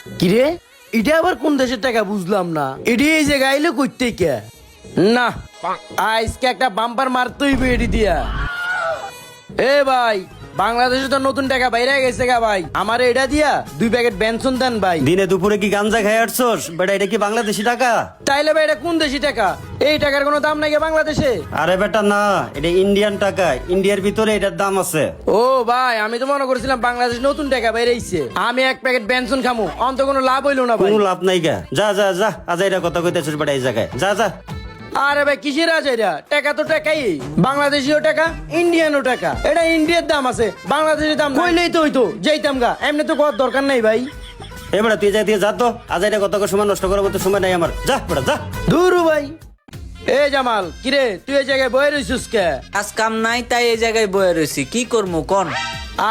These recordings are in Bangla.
কিরে এটা আবার কোন দেশের টাকা বুঝলাম না, এটি এই জায়গায় আইলো করতে কে? না আজকে একটা বাম্পার মারতেই এটি দিয়া। এ ভাই, বাংলাদেশে তো নতুন টাকা বাইরে গেছে গা ভাই, আমার এটা দিয়া 2 প্যাকেট বেনসন দেন ভাই। দিনে দুপুরে কি গাঞ্জা খাই আসছস বেটা? এটা কি বাংলাদেশি টাকা? তাইলে ভাই এটা কোন দেশি টাকা? এই টাকার কোনো দাম নাই বাংলাদেশে? আরে বেটা না, এটা ইন্ডিয়ান টাকা। ইন্ডিয়ার ভিতরে এটার দাম আছে। ও ভাই, আমি তো মনে করছিলাম বাংলাদেশ নতুন টাকা বাইরেছে। আমি 1 প্যাকেট বেনসন খামু, অন্ত কোনো লাভ হইলো না ভাই। কোনো লাভ নাই গা। যা যা যা, আজ এটা কথা কইতেছিস বেটা এই জায়গায়? যা যা। আরে ভাই কিসের আছে এটা? টাকা তো টাকাই, বাংলাদেশিও টাকা ইন্ডিয়ানও টাকা। এটা ইন্ডিয়ার দাম আছে, বাংলাদেশের দাম কইলেই তো হইতো, যাইতাম গা। এমনি তো কত দরকার নাই ভাই। এ বেটা তুই যাই দিয়ে যা তো, আজ এটা কথা সময় নষ্ট করার মতো সময় নাই আমার। যা বেটা যা। দূরু ভাই। এ জামাল, কিরে তুই এই জায়গায় বয়ে রইছিস কে? কাজ কাম নাই তাই এই জায়গায় বয়ে রয়েছি, কি করবো কোন?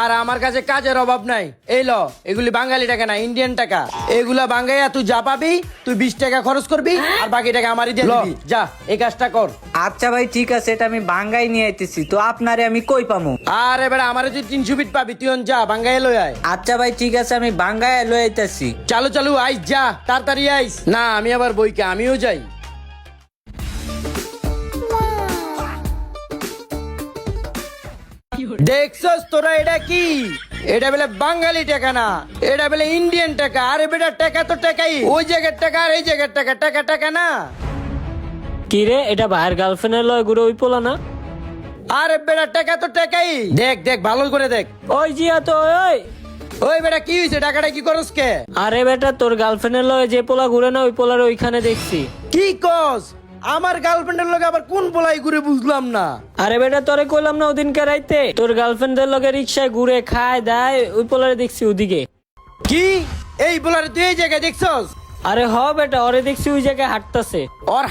আর আমার কাছে কাজের অভাব নাই। এই ল, এগুলি বাঙালি টাকা না, ইন্ডিয়ান টাকা। এগুলা বাঙ্গাইয়া তুই যা পাবি, তুই 20 টাকা খরচ করবি, আর বাকি টাকা আমারই দিয়ে দিবি। যা এই কাজটা কর। আচ্ছা ভাই ঠিক আছে, এটা আমি বাঙ্গাই নিয়ে আইতেছি, তো আপনারে আমি কই পামু? আর এবার আমারে তুই 300 ফিট পাবি, তুই যা বাঙ্গাই লই আয়। আচ্ছা ভাই ঠিক আছে, আমি বাঙ্গায় লই আইতেছি। চালু চালু আইস, যা তাড়াতাড়ি আইস। না আমি আবার বইকে আমিও যাই। দেখছস তোরা এটা কি? এটা বলে বাঙালি টাকা না, এটা বলে ইন্ডিয়ান টাকা। আরে বেটা টাকা তো টাকাই, ওই জায়গার টাকা আর এই জায়গার টাকা, টাকা টাকা না। কি রে, এটা ভাইয়ের গার্লফ্রেন্ডের লয় ঘুরে ওই পোলা না? আরে বেটা টাকা তো টাকাই। দেখ দেখ ভালো করে দেখ। ওই জিয়া তো ওই। ওই বেটা কি হয়েছে? টাকাটা কি করস কে? আরে বেটা, তোর গার্লফ্রেন্ডের লয় যে পোলা ঘুরে না, ওই পোলার ওইখানে দেখছি। কি কস? আমার গার্লফ্রেন্ডের লগে আবার কোন পোলাই ঘুরে বুঝলাম না। আরে বেটা, তোরে কইলাম না ওদিনকে রাইতে তোর গার্লফ্রেন্ডের লগে রিক্সায় ঘুরে খায় দেয়, ওই পোলারে দেখছি ওদিকে। কি এই পোলারে তুই এই জায়গায় দেখছস? আরে হ বেটা, ওরে দেখছি ওই জায়গায় হাঁটতাছে। ওর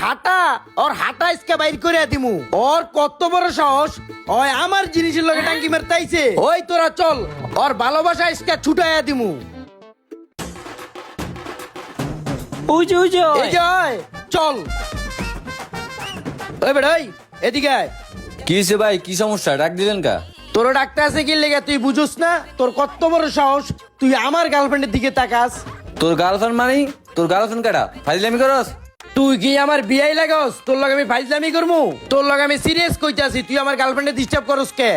হাঁটা ইসকা বাইর করে দিমু। ওর কত বড় সাহস, ওই আমার জিনিসের লগে টাঙ্কি মারতাইছে। ওই তোরা চল, ওর ভালোবাসা ইসকা ছুটাইয়া দিমু। ওই যে ওই যে এই যে ওই, চল। ওই বেটা ওই, এদিকে আয়। কি হয়েছে ভাই? কি সমস্যা? ডাক দিলেন কা? তোর ডাক্তার আছে কি লেগে তুই বুঝুস না? তোর কত বড় সাহস, তুই আমার গার্লফ্রেন্ডের দিকে তাকাস। তোর গার্লফ্রেন্ড মানে? তোর গার্লফ্রেন্ড কাটা? ফাইজলামি করস? তুই কি আমার বিয়াই লাগাস? তোর লগে আমি ফাইজলামি করমু? তোর লগে আমি সিরিয়াস কইতাছি, তুই আমার গার্লফ্রেন্ডে ডিস্টার্ব করস কে?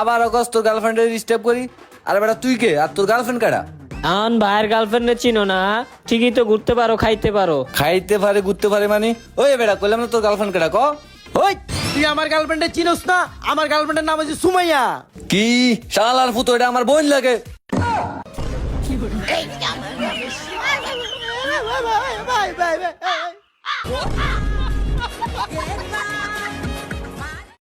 আবার অকস তোর গার্লফ্রেন্ডে ডিস্টার্ব করি? আরে বেটা তুই কে আর তোর গার্লফ্রেন্ড কাটা? আন ভাইয়ের গার্লফ্রেন্ডে চিনো না? ঠিকই তো, ঘুরতে পারো খাইতে পারো। খাইতে পারে ঘুরতে পারে মানে? ওই বেটা কইলাম না তোর গার্লফ্রেন্ড কাটা ক? ওই তুই আমার গার্লফ্রেন্ডে চিনোস না? আমার গার্লফ্রেন্ডের নাম হচ্ছে সুমাইয়া। কি শালার ফুতো, এটা আমার বোন লাগে। ভাই ভাই ভাই